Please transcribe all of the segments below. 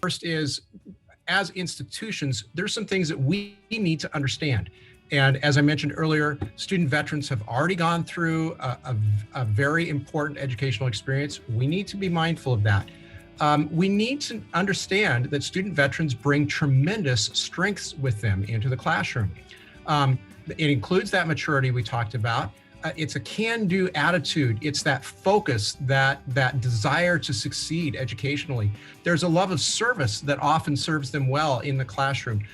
First is, as institutions, there's some things that we need to understand. And as I mentioned earlier, student veterans have already gone through a very important educational experience. We need to be mindful of that. We need to understand that student veterans bring tremendous strengths with them into the classroom. It includes that maturity we talked about. It's a can-do attitude. It's that focus, that desire to succeed educationally. There's a love of service that often serves them well in the classroom.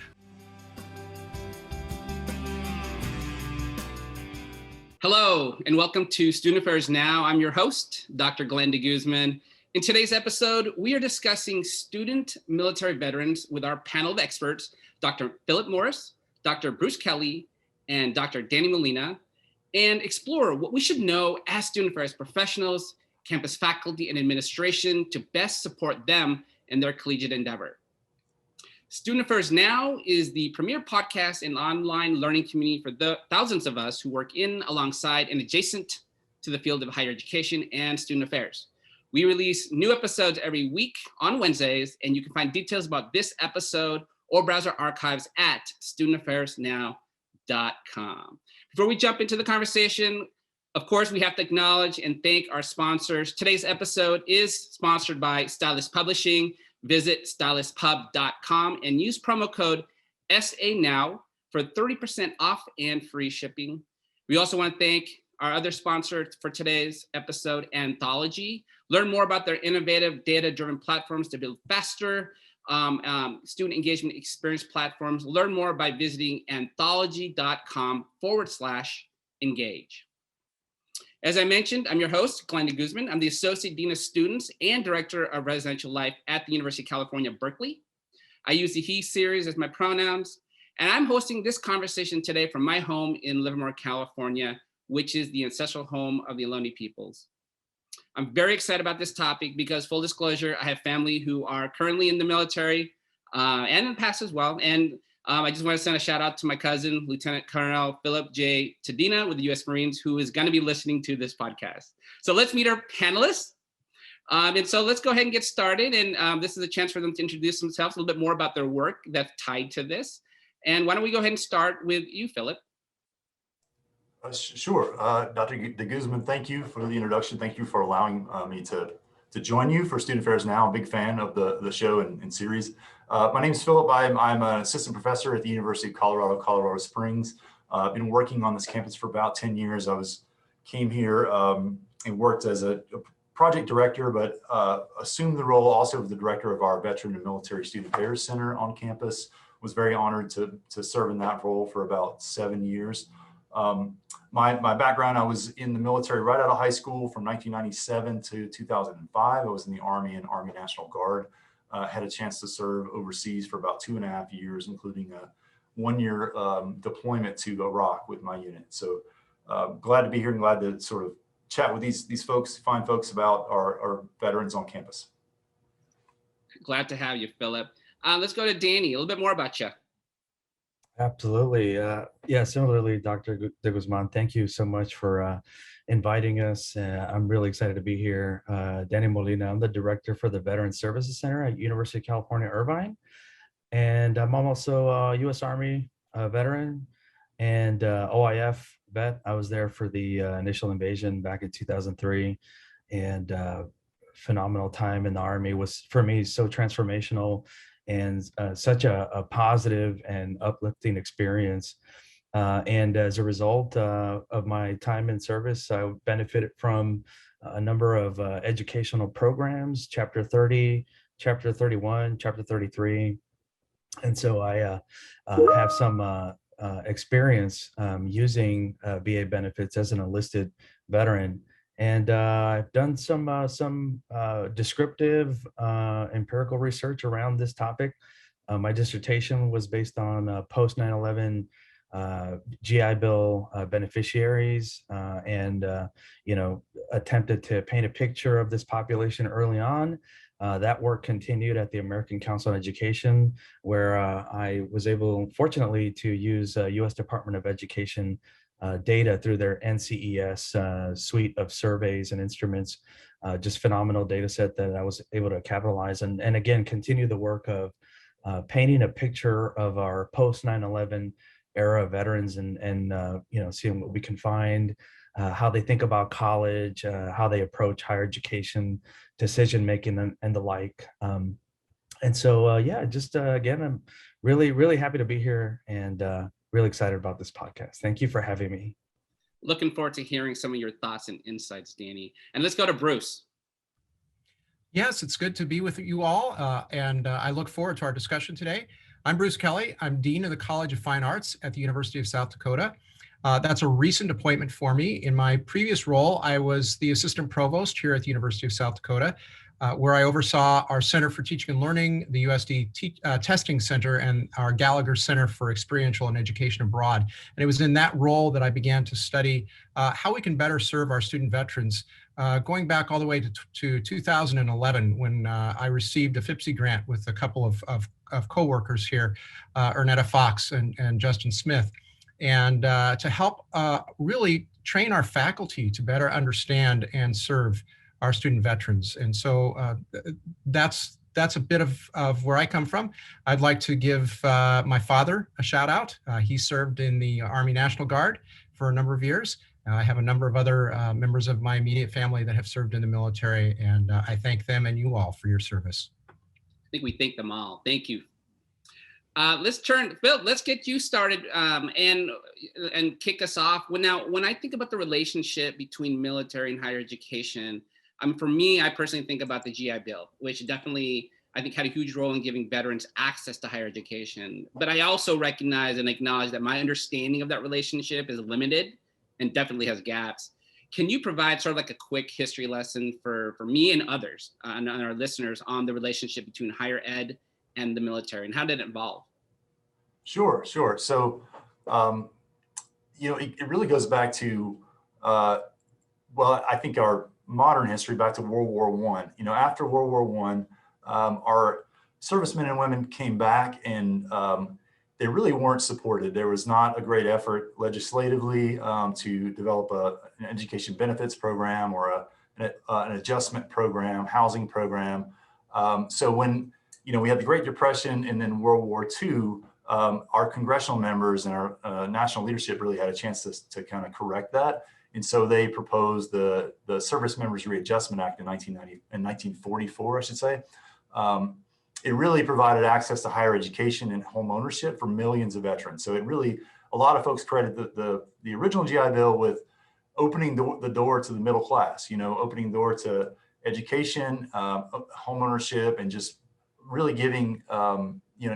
Hello, and welcome to Student Affairs Now. I'm your host, Dr. Glenn DeGuzman. In today's episode, we are discussing student military veterans with our panel of experts, Dr. Phillip Morris, Dr. Bruce Kelley, and Dr. Dani Molina, and explore what we should know as student affairs professionals, campus faculty, and administration to best support them in their collegiate endeavor. Student Affairs Now is the premier podcast and online learning community for the thousands of us who work in, alongside, and adjacent to the field of higher education and student affairs. We release new episodes every week on Wednesdays, and you can find details about this episode or browse our archives at studentaffairsnow.com. Before we jump into the conversation, of course, we have to acknowledge and thank our sponsors. Today's episode is sponsored by Stylist Publishing. Visit stylistpub.com and use promo code SANOW for 30% off and free shipping. We also want to thank our other sponsor for today's episode, Anthology. Learn more about their innovative data-driven platforms to build faster student engagement experience platforms. Learn more by visiting anthology.com/engage. As I mentioned, I'm your host, Glenn DeGuzman. I'm the Associate Dean of Students and Director of Residential Life at the University of California, Berkeley. I use the he series as my pronouns, and I'm hosting this conversation today from my home in Livermore, California, which is the ancestral home of the Ohlone peoples. I'm very excited about this topic because, full disclosure, I have family who are currently in the military and in the past as well. And I just want to send a shout out to my cousin, Lieutenant Colonel Philip J. Tadina with the U.S. Marines, who is going to be listening to this podcast. So let's meet our panelists. And so let's go ahead and get started. And this is a chance for them to introduce themselves, a little bit more about their work that's tied to this. And why don't we go ahead and start with you, Philip? Sure. Dr. DeGuzman, thank you for the introduction. Thank you for allowing me to join you for Student Affairs Now. I'm a big fan of the show and series. My name is Philip. I'm an assistant professor at the University of Colorado Springs. I've been working on this campus for about 10 years. Came here and worked as a project director, but assumed the role also of the director of our Veteran and Military Student Affairs Center on campus. Was very honored to serve in that role for about 7 years. My background, I was in the military right out of high school from 1997 to 2005. I was in the Army and Army National Guard. Had a chance to serve overseas for about 2.5 years, including a 1-year deployment to Iraq with my unit. So glad to be here and glad to sort of chat with these folks, fine folks about our veterans on campus. Glad to have you, Philip. Let's go to Dani. A little bit more about you. Absolutely. Yeah, similarly, Dr. DeGuzman, thank you so much for inviting us. I'm really excited to be here. Dani Molina, I'm the director for the Veteran Services Center at University of California, Irvine. And I'm also a U.S. Army veteran and OIF vet. I was there for the initial invasion back in 2003. And phenomenal time in the Army was, for me, so transformational and such a positive and uplifting experience. And as a result of my time in service, I benefited from a number of educational programs, Chapter 30, Chapter 31, Chapter 33. And so I have some experience using VA benefits as an enlisted veteran. And I've done some descriptive empirical research around this topic. My dissertation was based on post 9/11 GI Bill beneficiaries, and attempted to paint a picture of this population early on. That work continued at the American Council on Education, where I was able, fortunately, to use U.S. Department of Education data through their NCES suite of surveys and instruments. Just phenomenal data set that I was able to capitalize and again, continue the work of painting a picture of our post 9/11 era veterans and seeing what we can find, how they think about college, how they approach higher education, decision making, and the like. And so, again, I'm really, really happy to be here and really excited about this podcast. Thank you for having me. Looking forward to hearing some of your thoughts and insights, Dani. And let's go to Bruce. Yes, it's good to be with you all, and I look forward to our discussion today. I'm Bruce Kelley. I'm Dean of the College of Fine Arts at the University of South Dakota. That's a recent appointment for me. In my previous role, I was the Assistant Provost here at the University of South Dakota, where I oversaw our Center for Teaching and Learning, the USD Testing Center, and our Gallagher Center for Experiential and Education Abroad. And it was in that role that I began to study how we can better serve our student veterans, going back all the way to 2011, when I received a FIPSI grant with a couple of co-workers here, Ernetta Fox and Justin Smith, and to help really train our faculty to better understand and serve our student veterans. And so that's a bit of where I come from. I'd like to give my father a shout out. He served in the Army National Guard for a number of years. I have a number of other members of my immediate family that have served in the military, and I thank them and you all for your service. I think we thank them all. Thank you. Let's Phil, let's get you started and kick us off. Now, when I think about the relationship between military and higher education, for me, I personally think about the GI Bill, which definitely, I think, had a huge role in giving veterans access to higher education. But I also recognize and acknowledge that my understanding of that relationship is limited and definitely has gaps. Can you provide sort of like a quick history lesson for me and others and our listeners on the relationship between higher ed and the military, and how did it evolve? Sure. So, it really goes back to, I think our modern history, back to World War I. After World War I, our servicemen and women came back, and they really weren't supported. There was not a great effort legislatively to develop an education benefits program or an adjustment program, housing program. So when we had the Great Depression and then World War II, our congressional members and our national leadership really had a chance to kind of correct that. And so they proposed the Service Members Readjustment Act in 1944, I should say. It really provided access to higher education and home ownership for millions of veterans. So a lot of folks credit the original GI Bill with opening the door to the middle class, opening the door to education, home ownership, and just really giving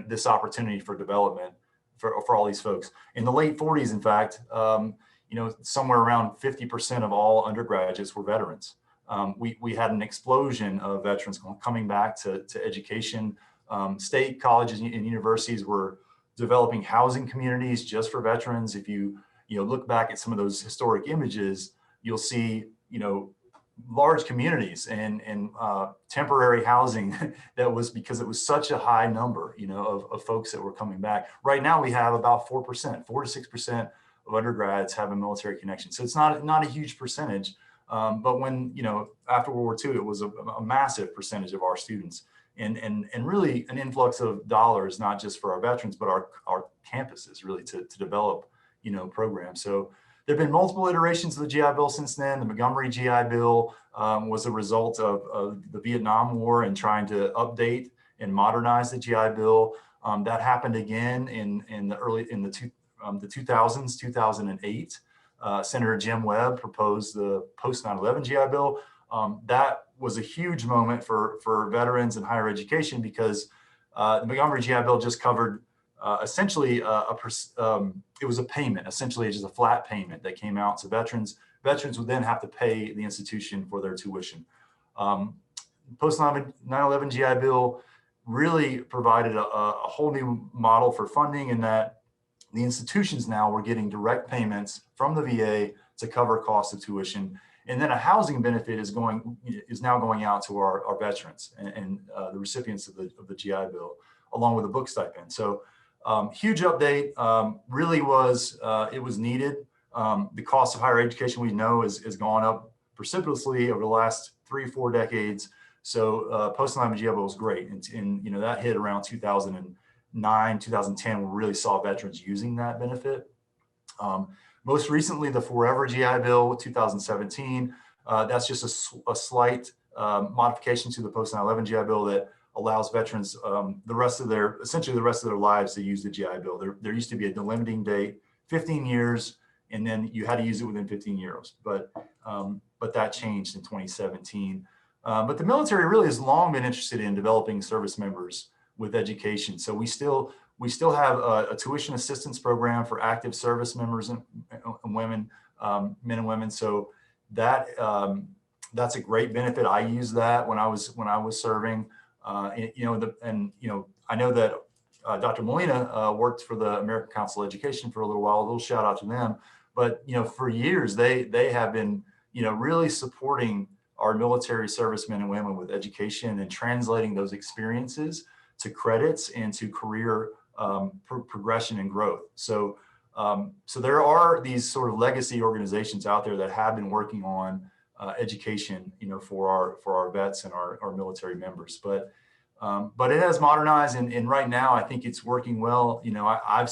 this opportunity for development for all these folks. In the late 40s, in fact, somewhere around 50% of all undergraduates were veterans. We had an explosion of veterans coming back to education. State colleges and universities were developing housing communities just for veterans. If you look back at some of those historic images, you'll see large communities and temporary housing that was because it was such a high number of folks that were coming back. Right now we have about 4% to 6% of undergrads have a military connection. So it's not a huge percentage. But when, after World War II, it was a massive percentage of our students and really an influx of dollars, not just for our veterans, but our campuses really to develop, programs. So there've been multiple iterations of the GI Bill since then. The Montgomery GI Bill was a result of the Vietnam War and trying to update and modernize the GI Bill. That happened again in the 2000s, 2008. Senator Jim Webb proposed the post 9/11 GI Bill. That was a huge moment for veterans and higher education because the Montgomery GI Bill just covered essentially it was a payment, essentially just a flat payment that came out to veterans. Veterans would then have to pay the institution for their tuition. Post 9/11 GI Bill really provided a whole new model for funding in that the institutions now were getting direct payments from the VA to cover costs of tuition. And then a housing benefit is now going out to our veterans and the recipients of the GI Bill, along with a book stipend. So huge update, really was, it was needed. The cost of higher education, we know, has gone up precipitously over the last 3-4 decades. So post-9/11 GI Bill was great. And you know, that hit around 2009, 2010, we really saw veterans using that benefit. Most recently, the Forever GI Bill, 2017, that's just a slight modification to the post-9/11 GI Bill that allows veterans essentially the rest of their lives to use the GI Bill. There used to be a delimiting date, 15 years, and then you had to use it within 15 years. But that changed in 2017. But the military really has long been interested in developing service members with education. So we still have a tuition assistance program for active service members and women, men and women. So that's a great benefit. I used that when I was serving. I know that Dr. Molina worked for the American Council of Education for a little while. A little shout out to them. But for years they have been really supporting our military servicemen and women with education and translating those experiences to credits and to career progression and growth. So there are these sort of legacy organizations out there that have been working on education, for our vets and our military members. But it has modernized, and right now I think it's working well. I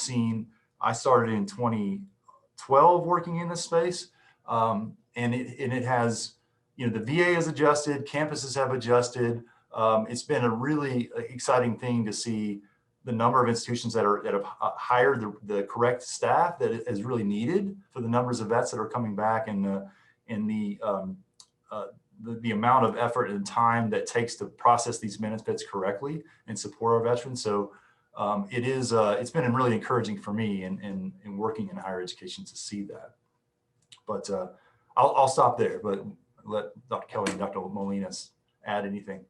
started in 2012 working in this space, and it has, the VA has adjusted, campuses have adjusted. It's been a really exciting thing to see the number of institutions that have hired the correct staff that is really needed for the numbers of vets that are coming back, and the amount of effort and time that takes to process these benefits correctly and support our veterans. So it's been really encouraging for me in working in higher education to see that. But I'll stop there, but let Dr. Kelley and Dr. Molina add anything.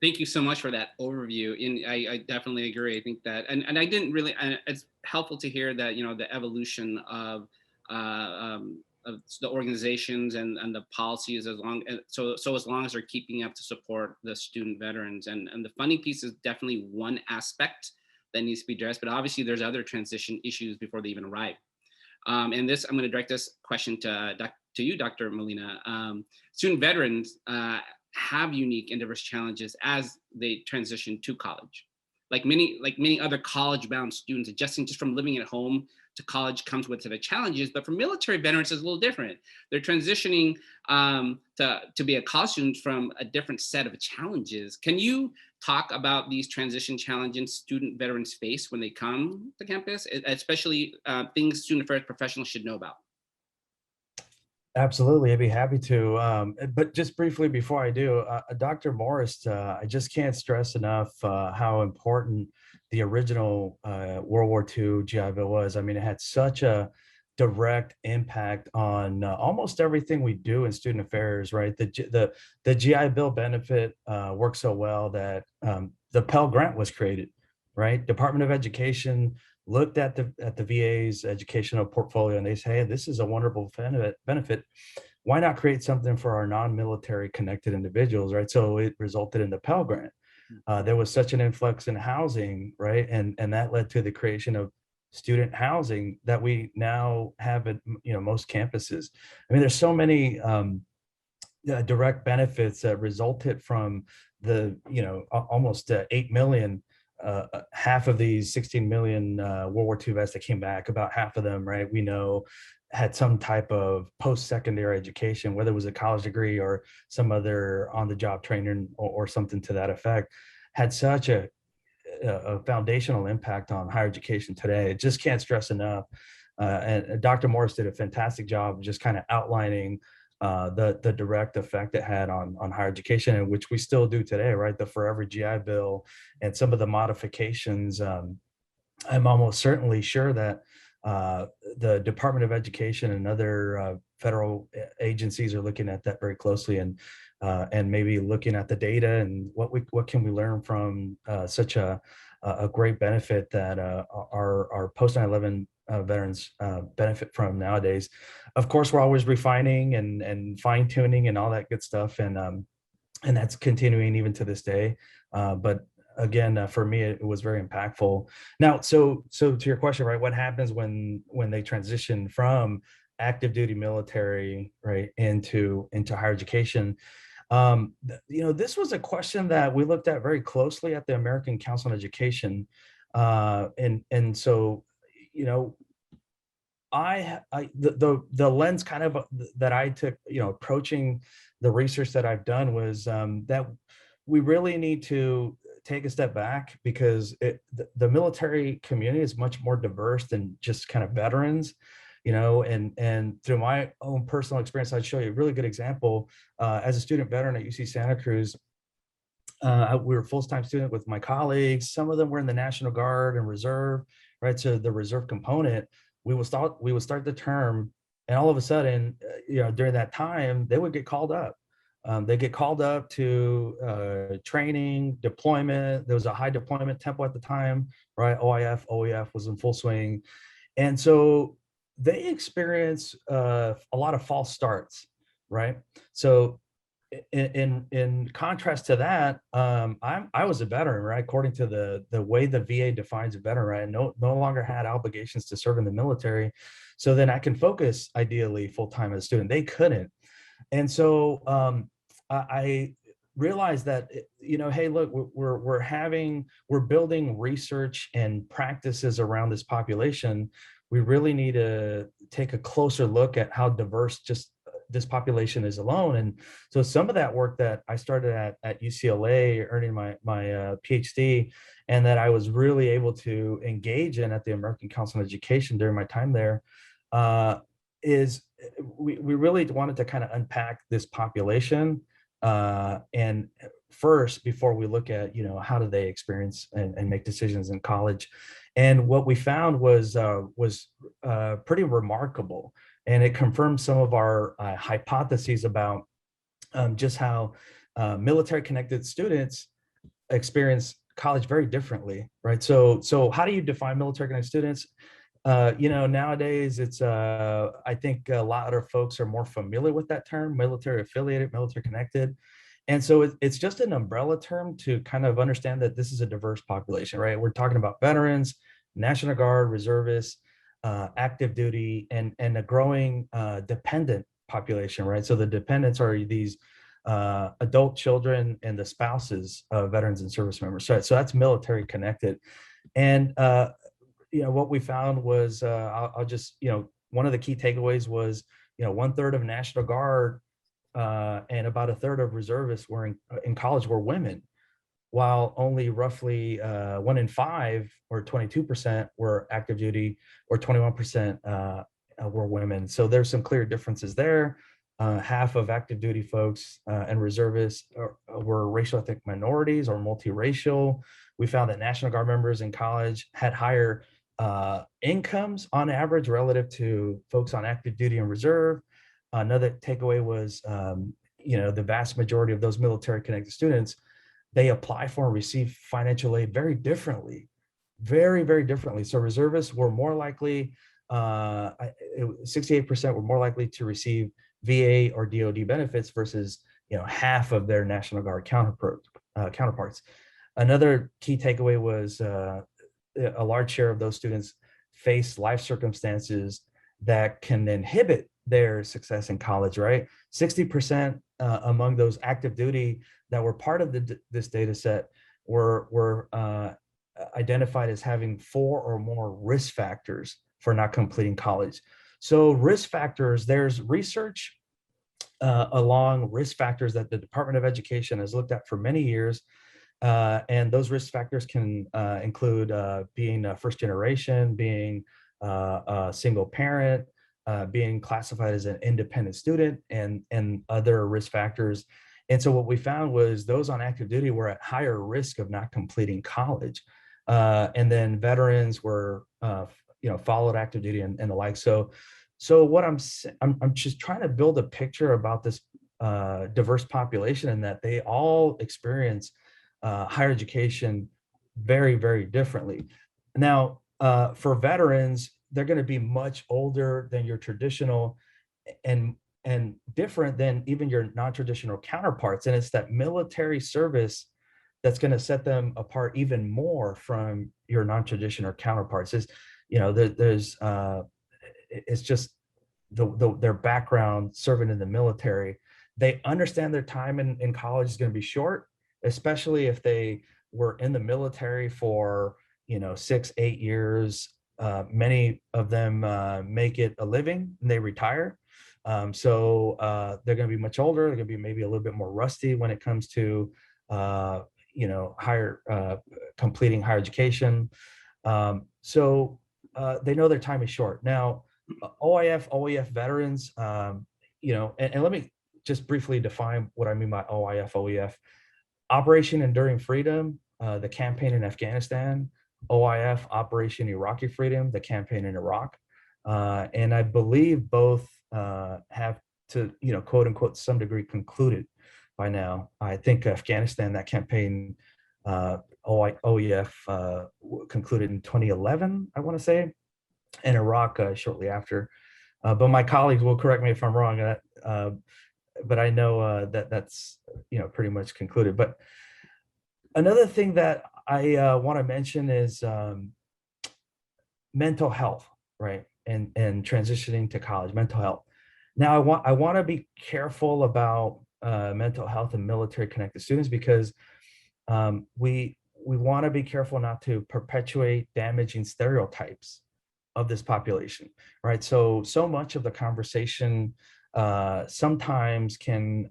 Thank you so much for that overview. And I definitely agree. I think that, and I didn't really, it's helpful to hear that, the evolution of the organizations and the policies, as long as they're keeping up to support the student veterans. And the funding piece is definitely one aspect that needs to be addressed, but obviously there's other transition issues before they even arrive. And this, I'm going to direct this question to you, Dr. Molina. Student veterans have unique and diverse challenges as they transition to college. Like many other college-bound students, adjusting just from living at home to college comes with the challenges, but for military veterans, it's a little different. They're transitioning to be a college student from a different set of challenges. Can you talk about these transition challenges student veterans face when they come to campus, especially things student affairs professionals should know about? Absolutely, I'd be happy to. But just briefly before I do, Dr. Morris, I just can't stress enough how important the original World War II GI Bill was. I mean, it had such a direct impact on almost everything we do in student affairs, right? The GI Bill benefit worked so well that the Pell Grant was created, right? Department of Education looked at the VA's educational portfolio and they say, hey, this is a wonderful benefit. Why not create something for our non-military connected individuals, right? So it resulted in the Pell Grant. There was such an influx in housing, right? And that led to the creation of student housing that we now have at most campuses. I mean, there's so many direct benefits that resulted from the almost 8 million. Half of these 16 million World War II vets that came back, about half of them, right, we know had some type of post-secondary education, whether it was a college degree or some other on-the-job training or something to that effect, had such a foundational impact on higher education today. It just can't stress enough. And Dr. Morris did a fantastic job of just kind of outlining the direct effect it had on higher education, and which we still do today, right? The Forever GI Bill and some of the modifications. I'm almost certainly sure that the Department of Education and other federal agencies are looking at that very closely, and maybe looking at the data and what can we learn from such a great benefit that our post 9/11 veterans benefit from nowadays. Of course, we're always refining and fine tuning and all that good stuff, and that's continuing even to this day. But again, for me, it was very impactful. Now, so to your question, right? What happens when they transition from active duty military, right, into higher education. This was a question that we looked at very closely at the American Council on Education. And so, you know, the lens kind of that I took, approaching the research that I've done was that we really need to take a step back, because the military community is much more diverse than just kind of veterans, and through my own personal experience, I'd show you a really good example. As a student veteran at UC Santa Cruz, we were a full-time student with my colleagues. Some of them were in the National Guard and Reserve, right? So the reserve component, we would start the term, and all of a sudden, during that time, they would get called up. They get called up to training, deployment. There was a high deployment tempo at the time, right? OIF, OEF was in full swing. And so they experience a lot of false starts, right? So in contrast to that, I was a veteran, right? According to the way the VA defines a veteran, right? No longer had obligations to serve in the military. So then I can focus ideally full-time as a student. They couldn't. And so I realized that, hey, look, we're building research and practices around this population. We really need to take a closer look at how diverse just this population is alone. And so some of that work that I started at UCLA, earning my PhD, and that I was really able to engage in at the American Council on Education during my time there, is we really wanted to kind of unpack this population, and first, before we look at, how do they experience and make decisions in college. And what we found was pretty remarkable. And it confirmed some of our hypotheses about just how military connected students experience college very differently, right? So how do you define military connected students? Nowadays it's I think a lot of folks are more familiar with that term, military affiliated, military connected. And so it's just an umbrella term to kind of understand that this is a diverse population, right? We're talking about veterans, National Guard, reservists, active duty, and a growing dependent population, right? So the dependents are these adult children and the spouses of veterans and service members. So that's military connected. And what we found was, I'll just, one of the key takeaways was, 1/3 of National Guard and about 1/3 of reservists were in college were women, while only roughly 1 in 5 or 22% were active duty, or 21% were women. So there's some clear differences there. Half of active duty folks and reservists were racial ethnic minorities or multiracial. We found that National Guard members in college had higher incomes on average relative to folks on active duty and reserve. Another takeaway was, the vast majority of those military connected students, they apply for and receive financial aid very differently, very, very differently. So reservists were more likely, 68% were more likely to receive VA or DoD benefits versus, half of their National Guard counterparts. Another key takeaway was a large share of those students face life circumstances that can inhibit their success in college, right? 60% among those active duty that were part of this data set were identified as having 4 or more risk factors for not completing college. So risk factors, there's research along risk factors that the Department of Education has looked at for many years. And those risk factors can include being a first generation, being a single parent, being classified as an independent student, and other risk factors. And so what we found was those on active duty were at higher risk of not completing college. And then veterans were, followed active duty and the like. So what I'm just trying to build a picture about this diverse population, and that they all experience higher education very, very differently. Now, for veterans, they're going to be much older than your traditional and different than even your non-traditional counterparts. And it's that military service that's going to set them apart even more from your non-traditional counterparts. It's just their background serving in the military, they understand their time in college is going to be short, especially if they were in the military for 6-8 years. Many of them make it a living and they retire. So they're going to be much older. They're going to be maybe a little bit more rusty when it comes to completing higher education. So they know their time is short. Now, OIF, OEF veterans, and let me just briefly define what I mean by OIF, OEF. Operation Enduring Freedom, the campaign in Afghanistan. OIF, Operation Iraqi Freedom, the campaign in Iraq. And I believe both have to, quote unquote, some degree concluded by now. I think Afghanistan, that campaign, OEF concluded in 2011, I want to say, and Iraq shortly after. But my colleagues will correct me if I'm wrong, but I know that's pretty much concluded. But another thing that I want to mention is mental health, right? And transitioning to college, mental health. Now, I want to be careful about mental health and military connected students, because we want to be careful not to perpetuate damaging stereotypes of this population, right? So much of the conversation sometimes can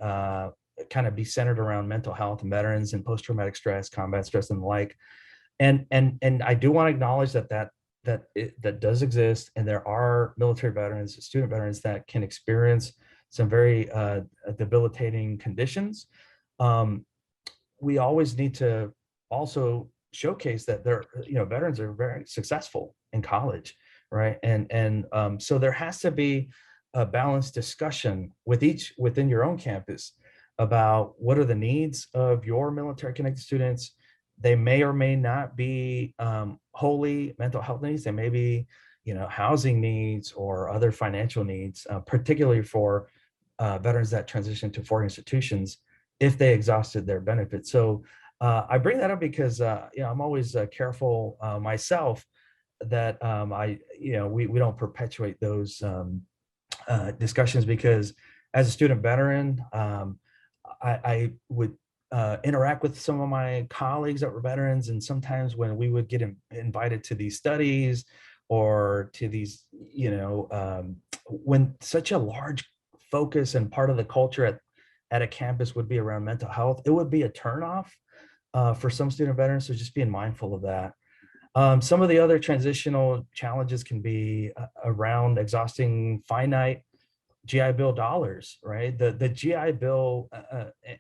kind of be centered around mental health and veterans and post-traumatic stress, combat stress, and the like. And I do want to acknowledge that does exist, and there are military veterans, student veterans that can experience some very debilitating conditions. We always need to also showcase that veterans are very successful in college, right? And so there has to be a balanced discussion within your own campus about what are the needs of your military connected students. They may or may not be wholly mental health needs. They may be, housing needs or other financial needs, particularly for veterans that transition to foreign institutions if they exhausted their benefits. So I bring that up because I'm always careful myself that we don't perpetuate those discussions, because as a student veteran, I would interact with some of my colleagues that were veterans, and sometimes when we would get invited to these studies or to these, when such a large focus and part of the culture at a campus would be around mental health, it would be a turnoff for some student veterans. So just being mindful of that. Some of the other transitional challenges can be around exhausting finite GI Bill dollars, right? The GI Bill,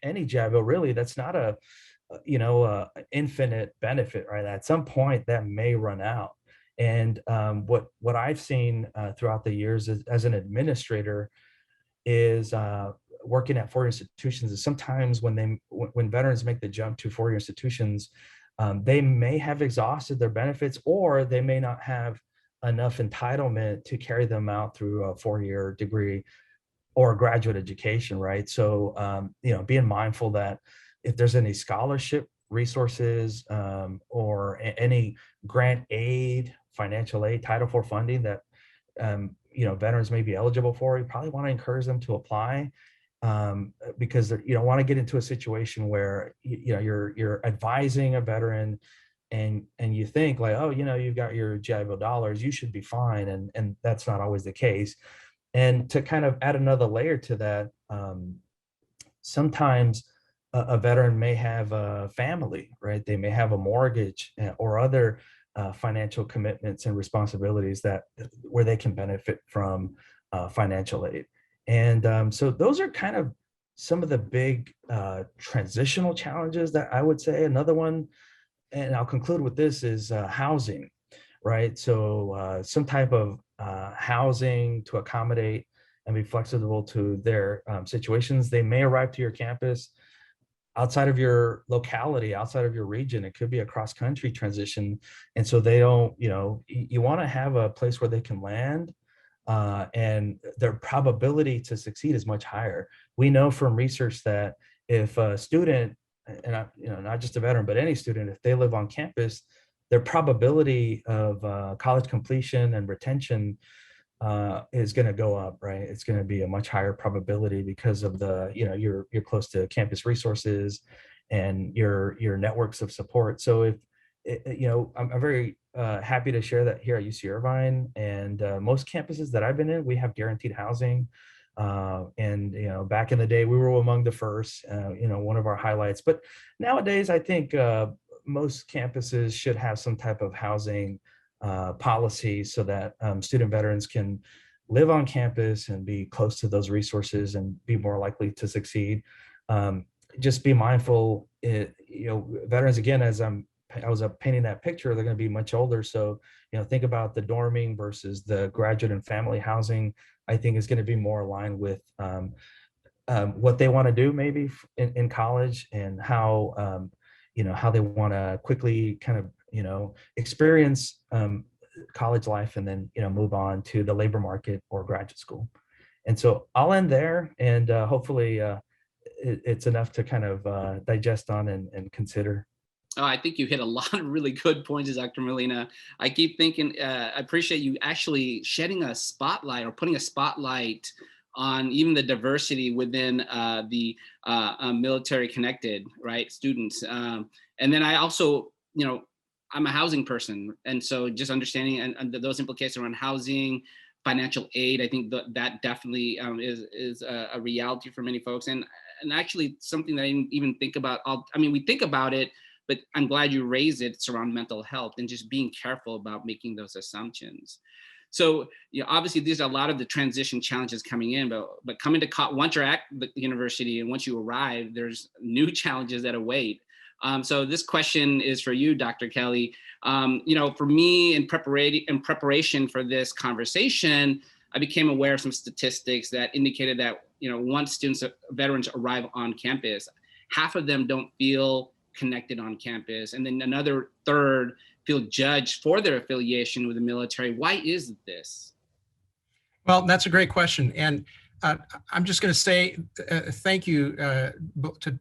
any GI Bill really, that's not a infinite benefit, right? At some point that may run out. And what I've seen throughout the years as an administrator is working at foreign institutions is sometimes when veterans make the jump to foreign institutions, they may have exhausted their benefits, or they may not have enough entitlement to carry them out through a 4-year degree or graduate education, right? So, being mindful that if there's any scholarship resources or any grant aid, financial aid, Title IV funding that, veterans may be eligible for, you probably want to encourage them to apply, because you don't want to get into a situation where you're advising a veteran and you think like, oh, you've got your GI Bill dollars, you should be fine, and that's not always the case. And to kind of add another layer to that, sometimes a veteran may have a family, right? They may have a mortgage or other financial commitments and responsibilities where they can benefit from financial aid. And so those are kind of some of the big transitional challenges that I would say. Another one, and I'll conclude with this, is housing, right? So some type of housing to accommodate and be flexible to their situations. They may arrive to your campus outside of your locality, outside of your region. It could be a cross-country transition. And so they don't, you want to have a place where they can land, and their probability to succeed is much higher. We know from research that if a student, and not just a veteran, but any student, if they live on campus, their probability of college completion and retention is going to go up, right? It's going to be a much higher probability because of the, you're close to campus resources and your networks of support. So if, I'm very happy to share that here at UC Irvine and most campuses that I've been in, we have guaranteed housing. And, back in the day, we were among the first, one of our highlights. But nowadays, I think most campuses should have some type of housing policy so that student veterans can live on campus and be close to those resources and be more likely to succeed. Just be mindful, veterans, again, as I was painting that picture, they're going to be much older. So, think about the dorming versus the graduate and family housing. I think is going to be more aligned with what they want to do maybe in college and how, how they want to quickly kind of, experience college life and then, move on to the labor market or graduate school. And so I'll end there and hopefully it's enough to kind of digest on and consider. Oh, I think you hit a lot of really good points, Dr. Molina. I keep thinking, I appreciate you actually shedding a spotlight or putting a spotlight on even the diversity within the military connected, right, students. And then I also, I'm a housing person. And so just understanding and those implications around housing, financial aid, I think that definitely is a reality for many folks. And actually something that I didn't even think about. We think about it, but I'm glad you raised it. It's around mental health and just being careful about making those assumptions. So, obviously these are a lot of the transition challenges coming in, but coming to once you're at the university and once you arrive, there's new challenges that await. So this question is for you, Dr. Kelley. For me in preparation for this conversation, I became aware of some statistics that indicated that, once veterans arrive on campus, half of them don't feel connected on campus. And then another third feel judged for their affiliation with the military. Why is this? Well, that's a great question. And I'm just going to say thank you to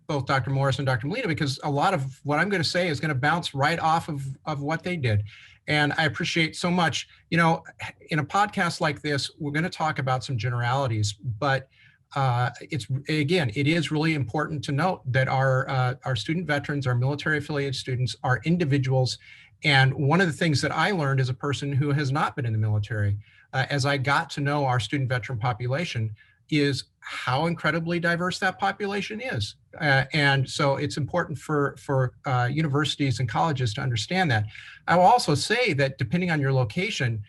both Dr. Morris and Dr. Molina, because a lot of what I'm going to say is going to bounce right off of what they did. And I appreciate so much, in a podcast like this, we're going to talk about some generalities, but it is really important to note that our student veterans, our military affiliated students are individuals. And one of the things that I learned as a person who has not been in the military, as I got to know our student veteran population, is how incredibly diverse that population is. And so it's important for universities and colleges to understand that. I will also say that depending on your location,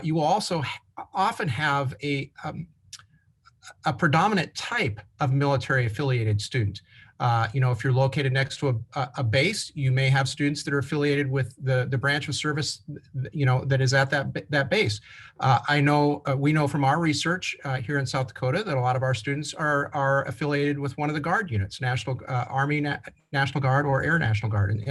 you will also often have a predominant type of military affiliated student. If you're located next to a base, you may have students that are affiliated with the branch of service, that is at that base. We know from our research here in South Dakota that a lot of our students are affiliated with one of the Guard units, National Army National Guard or Air National Guard,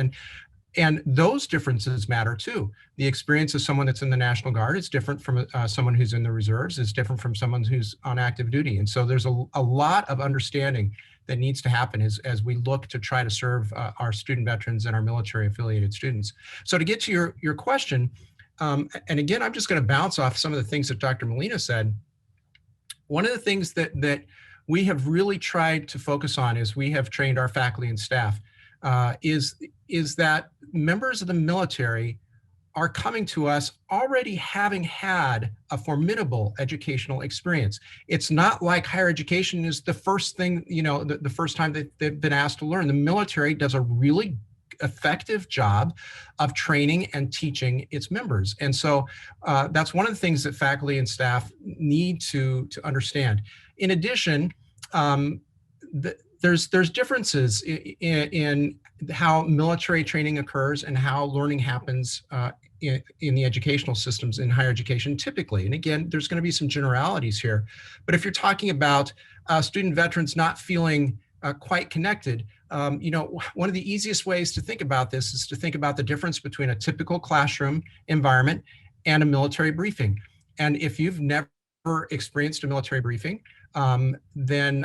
and those differences matter too. The experience of someone that's in the National Guard is different from someone who's in the reserves, is different from someone who's on active duty. And so there's a lot of understanding that needs to happen as we look to try to serve our student veterans and our military affiliated students. So to get to your question, and again, I'm just going to bounce off some of the things that Dr. Molina said. One of the things that we have really tried to focus on as we have trained our faculty and staff is that members of the military are coming to us already having had a formidable educational experience. It's not like higher education is the first thing, the first time that they've been asked to learn. The military does a really effective job of training and teaching its members. And so that's one of the things that faculty and staff need to understand. In addition, there's differences in how military training occurs and how learning happens in the educational systems in higher education typically. And again, there's going to be some generalities here. But if you're talking about student veterans not feeling quite connected, one of the easiest ways to think about this is to think about the difference between a typical classroom environment and a military briefing. And if you've never experienced a military briefing, then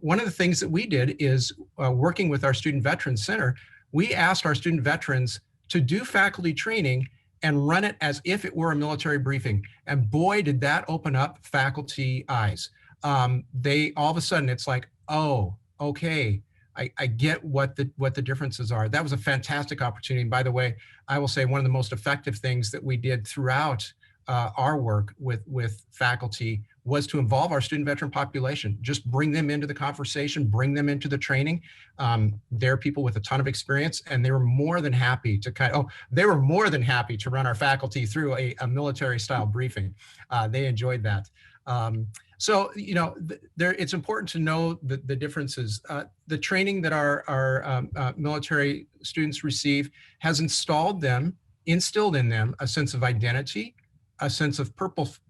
one of the things that we did is working with our Student Veterans Center, we asked our student veterans to do faculty training and run it as if it were a military briefing. And boy, did that open up faculty eyes. They all of a sudden, it's like, oh, okay, I get what the differences are. That was a fantastic opportunity. And by the way, I will say one of the most effective things that we did throughout our work with faculty was to involve our student veteran population. Just bring them into the conversation, bring them into the training. They're people with a ton of experience, and they were more than happy to run our faculty through a military style briefing. They enjoyed that. So, you know, it's important to know the differences. The training that our military students receive has instilled in them a sense of identity, a sense of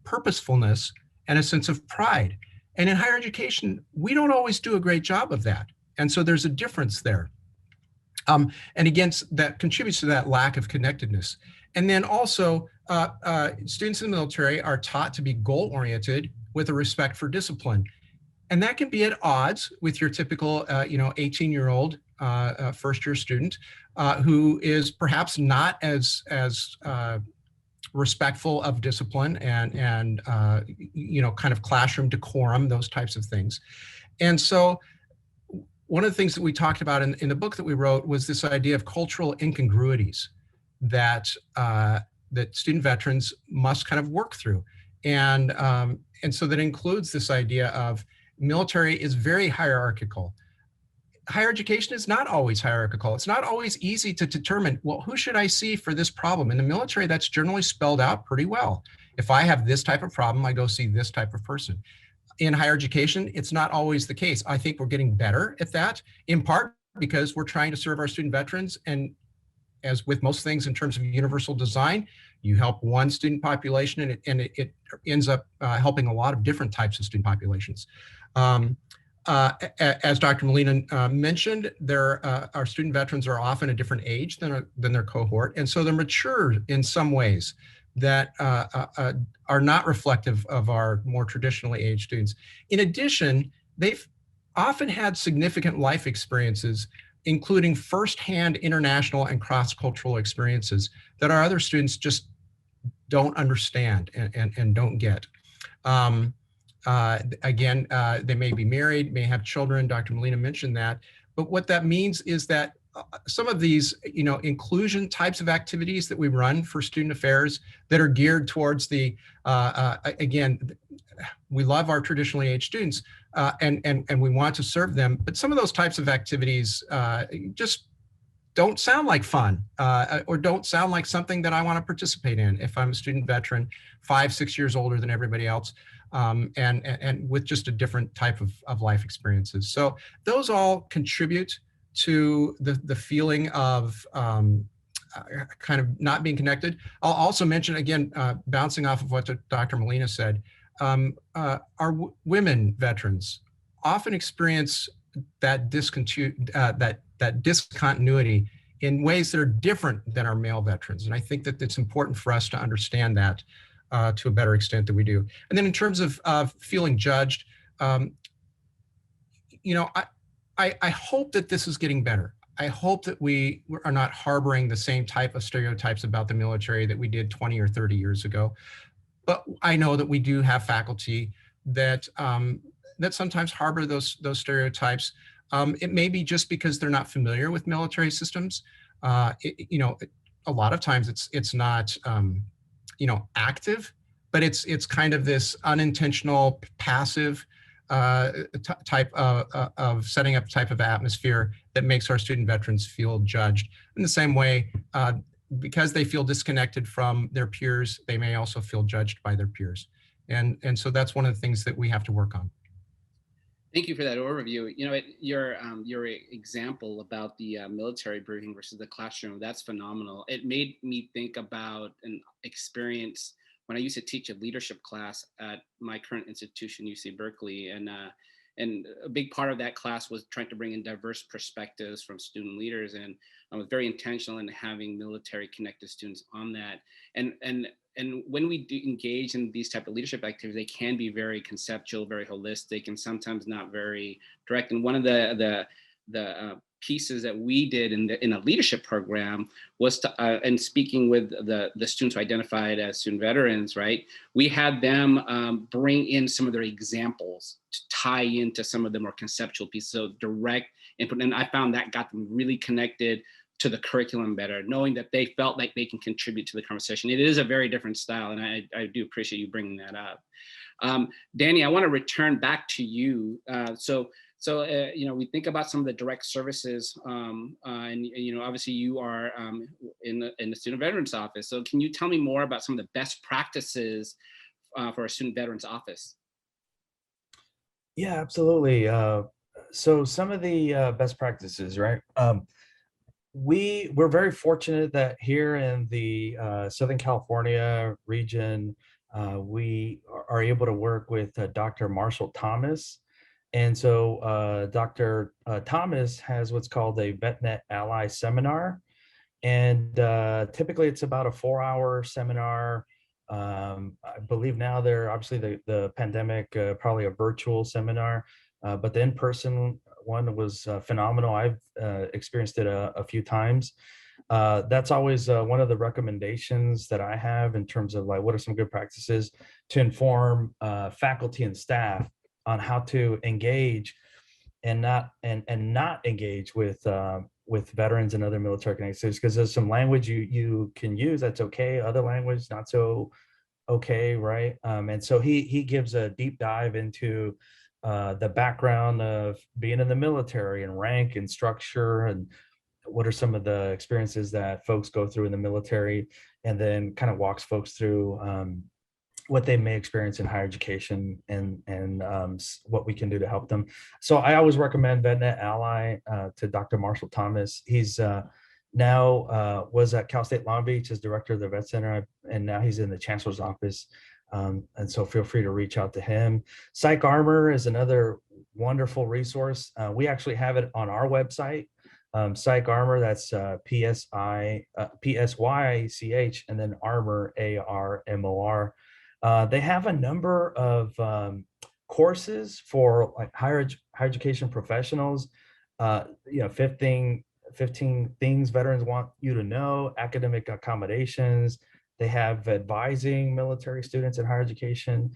purposefulness, and a sense of pride. And in higher education, we don't always do a great job of that. And so there's a difference there. And again, that contributes to that lack of connectedness. And then also, students in the military are taught to be goal-oriented with a respect for discipline. And that can be at odds with your typical, 18-year-old first-year student who is perhaps not as respectful of discipline and kind of classroom decorum, those types of things. And so one of the things that we talked about in the book that we wrote was this idea of cultural incongruities that student veterans must kind of work through. And so that includes this idea of military is very hierarchical. Higher education is not always hierarchical. It's not always easy to determine, well, who should I see for this problem? In the military, that's generally spelled out pretty well. If I have this type of problem, I go see this type of person. In higher education, it's not always the case. I think we're getting better at that, in part because we're trying to serve our student veterans. And as with most things in terms of universal design, you help one student population and it ends up helping a lot of different types of student populations. As Dr. Molina mentioned, our student veterans are often a different age than their cohort. And so they're mature in some ways that are not reflective of our more traditionally aged students. In addition, they've often had significant life experiences, including firsthand international and cross-cultural experiences that our other students just don't understand and don't get. Again, they may be married, may have children. Dr. Molina mentioned that. But what that means is that some of these, inclusion types of activities that we run for student affairs that are geared towards again, we love our traditionally aged students and we want to serve them, but some of those types of activities just don't sound like fun or don't sound like something that I want to participate in if I'm a student veteran, 5-6 years older than everybody else. And with just a different type of life experiences. So those all contribute to the feeling of kind of not being connected. I'll also mention, again, bouncing off of what Dr. Molina said, our women veterans often experience that discontinuity in ways that are different than our male veterans. And I think that it's important for us to understand that to a better extent than we do. And then in terms of feeling judged, I hope that this is getting better. I hope that we are not harboring the same type of stereotypes about the military that we did 20 or 30 years ago. But I know that we do have faculty that sometimes harbor those stereotypes. It may be just because they're not familiar with military systems. A lot of times it's not active, but it's kind of this unintentional, passive type of setting up type of atmosphere that makes our student veterans feel judged. In the same way, because they feel disconnected from their peers, they may also feel judged by their peers. And so that's one of the things that we have to work on. Thank you for that overview. Your example about the military briefing versus the classroom, that's phenomenal. It made me think about an experience when I used to teach a leadership class at my current institution, UC Berkeley. And a big part of that class was trying to bring in diverse perspectives from student leaders. And I was very intentional in having military connected students on that. And when we do engage in these type of leadership activities, they can be very conceptual, very holistic, and sometimes not very direct. And one of the pieces that we did in a leadership program was to, and speaking with the students who identified as student veterans, right? We had them bring in some of their examples to tie into some of the more conceptual pieces, so direct input. And I found that got them really connected to the curriculum better, knowing that they felt like they can contribute to the conversation. It is a very different style, and I do appreciate you bringing that up. Dani, I want to return back to you. So, we think about some of the direct services, and obviously you are in the Student Veterans Office. So can you tell me more about some of the best practices for a Student Veterans Office? Yeah, absolutely. So some of the best practices, right? We're very fortunate that here in the Southern California region, we are able to work with Dr. Marshall Thomas. And so Dr. Thomas has what's called a VetNet Ally Seminar. And typically it's about a 4-hour seminar. I believe now they're obviously the pandemic, probably a virtual seminar, but the in-person one was phenomenal. I've experienced it a few times. That's always one of the recommendations that I have in terms of like, what are some good practices to inform faculty and staff on how to engage and not engage with veterans and other military connected, because there's some language you can use that's okay, other language not so okay, right? And so he gives a deep dive into the background of being in the military and rank and structure, and what are some of the experiences that folks go through in the military, and then kind of walks folks through what they may experience in higher education and what we can do to help them. So I always recommend VetNet Ally to Dr. Marshall Thomas. He's now was at Cal State Long Beach as director of the Vet Center, and now he's in the Chancellor's office. And so feel free to reach out to him. Psych Armor is another wonderful resource. We actually have it on our website. Psych Armor, that's PSYCH, and then Armor, ARMOR. They have a number of courses for like higher education professionals. 15 things veterans want you to know, academic accommodations. They have advising military students in higher education,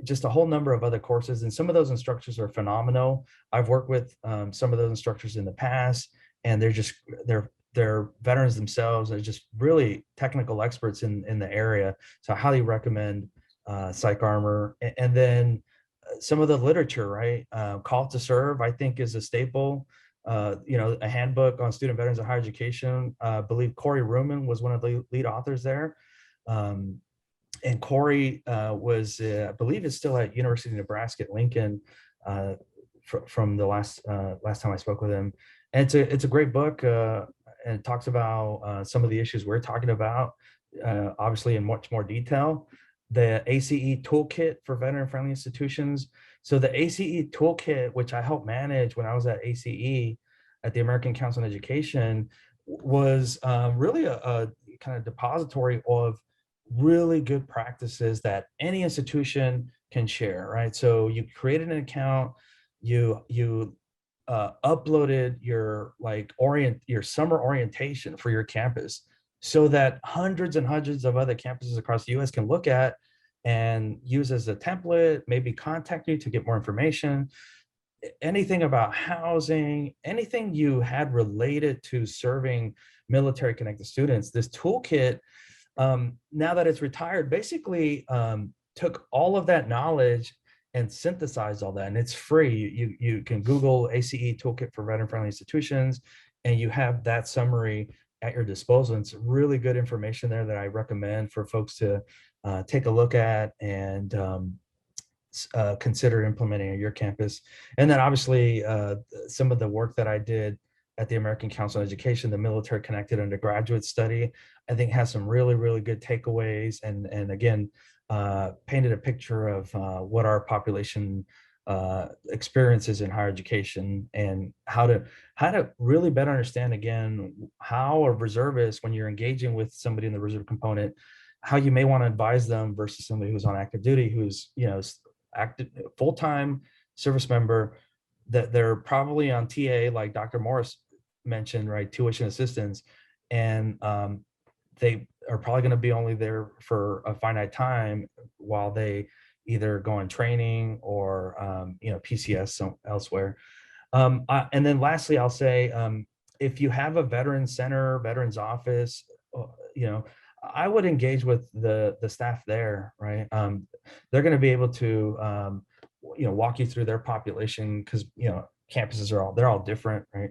just a whole number of other courses. And some of those instructors are phenomenal. I've worked with some of those instructors in the past, and they're veterans themselves. They're just really technical experts in the area. So I highly recommend Psych Armor. And then some of the literature, right? Call to Serve, I think, is a staple. A handbook on student veterans and higher education. I believe Corey Ruman was one of the lead authors there. And Corey was, I believe, is still at University of Nebraska at Lincoln from the last time I spoke with him. And it's a great book, and it talks about some of the issues we're talking about, obviously in much more detail. The ACE Toolkit for veteran-friendly institutions. So the ACE Toolkit, which I helped manage when I was at ACE, at the American Council on Education, was really a kind of depository of really good practices that any institution can share, right? So you created an account, you uploaded your your summer orientation for your campus, so that hundreds and hundreds of other campuses across the US can look at and use as a template, maybe contact you to get more information, anything about housing, anything you had related to serving military connected students. This toolkit, now that it's retired, basically took all of that knowledge and synthesized all that, and it's free. You can Google ACE Toolkit for Veteran-Friendly Institutions, and you have that summary at your disposal. It's really good information there that I recommend for folks to take a look at and consider implementing at your campus. And then obviously some of the work that I did at the American Council on Education, the Military Connected Undergraduate Study, I think has some really, really good takeaways, and again, painted a picture of what our population experiences in higher education, and how to really better understand, again, how a reservist, when you're engaging with somebody in the reserve component, how you may want to advise them versus somebody who's on active duty, who's active full-time service member, that they're probably on TA, like Dr. Morris mentioned, right? Tuition assistance, and they are probably going to be only there for a finite time while they either go on training or PCS elsewhere. And then lastly, I'll say, if you have a veterans center, veterans office, I would engage with the staff there, right? They're going to be able to walk you through their population, because campuses they're all different, right?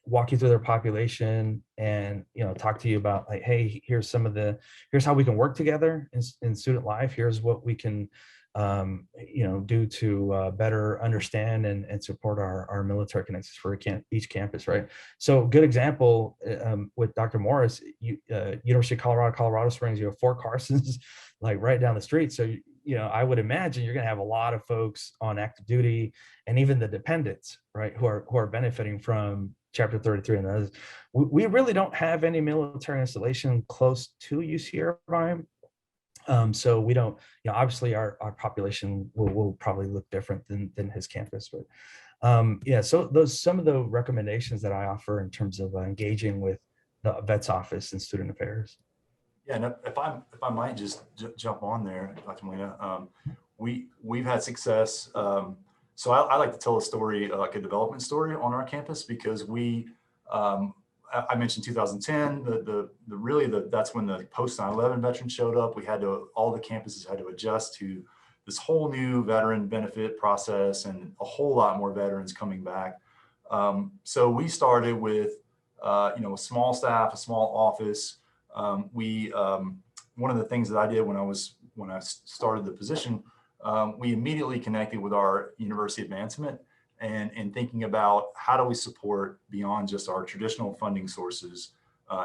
Walk you through their population and talk to you about, like, hey, here's how we can work together in student life. Here's what we can do to better understand and support our military connections for each campus, right? So good example with Dr. Morris, University of Colorado Springs, you have Fort Carson's like right down the street. So I would imagine you're going to have a lot of folks on active duty, and even the dependents, right, who are benefiting from Chapter 33 and others. We really don't have any military installation close to UC Irvine. So we don't, obviously our population will probably look different than his campus, but so those some of the recommendations that I offer in terms of engaging with the vet's office and student affairs. Yeah, and if I might just jump on there, Dr. Molina, we've had success. So I like to tell a story, like a development story on our campus, because I mentioned 2010, that's when the post 9/11 veterans showed up. All the campuses had to adjust to this whole new veteran benefit process, and a whole lot more veterans coming back. So we started with, a small staff, a small office. One of the things that I did when I started the position, we immediately connected with our university advancement and thinking about how do we support beyond just our traditional funding sources,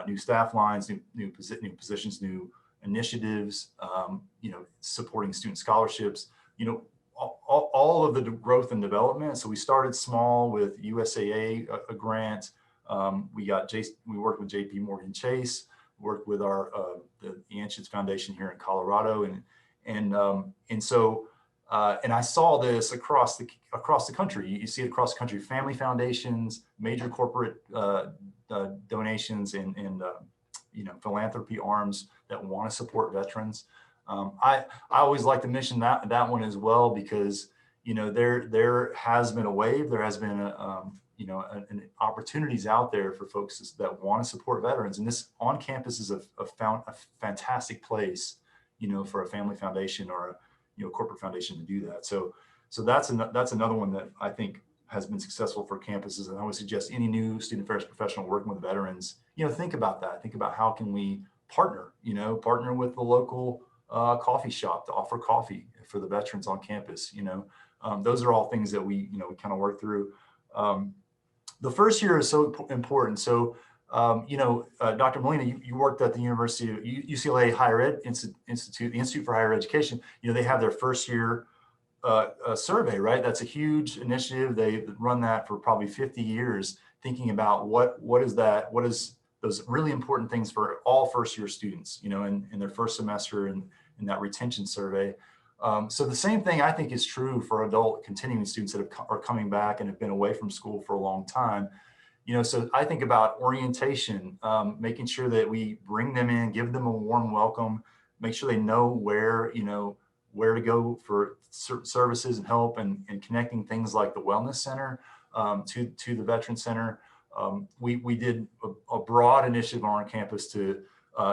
new staff lines, new positions, new initiatives, supporting student scholarships, all of the growth and development. So we started small with USAA, a grant. We worked with JP Morgan Chase, worked with the Anschuetz Foundation here in Colorado, and I saw this across the country. You see it across the country: family foundations, major corporate donations, and philanthropy arms that want to support veterans. I always like to mention that one as well, because there has been a wave. There has been an opportunities out there for folks that want to support veterans, and this on campus is a fantastic place, for a family foundation or a corporate foundation to do that. So that's another one that I think has been successful for campuses. And I would suggest any new student affairs professional working with veterans, think about that. Think about how can we partner with the local coffee shop to offer coffee for the veterans on campus. Those are all things that we kind of work through. The first year is so important. So Dr. Molina, you worked at the University of UCLA Higher Ed Institute, the Institute for Higher Education. They have their first year survey, right? That's a huge initiative. They run that for probably 50 years, thinking about what is those really important things for all first year students, in their first semester and in that retention survey. So the same thing I think is true for adult continuing students that are coming back and have been away from school for a long time. So I think about orientation, making sure that we bring them in, give them a warm welcome, make sure they know where to go for services and help, and connecting things like the Wellness Center to the Veteran Center. We did a broad initiative on our campus to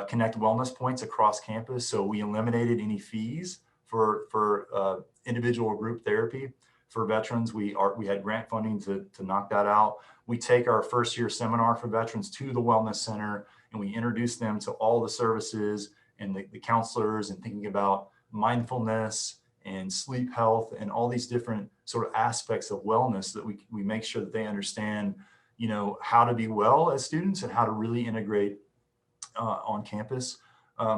connect wellness points across campus. So we eliminated any fees for individual or group therapy for veterans. We had grant funding to knock that out. We take our first year seminar for veterans to the Wellness Center, and we introduce them to all the services and the counselors, and thinking about mindfulness and sleep health and all these different sort of aspects of wellness that we make sure that they understand, how to be well as students and how to really integrate on campus.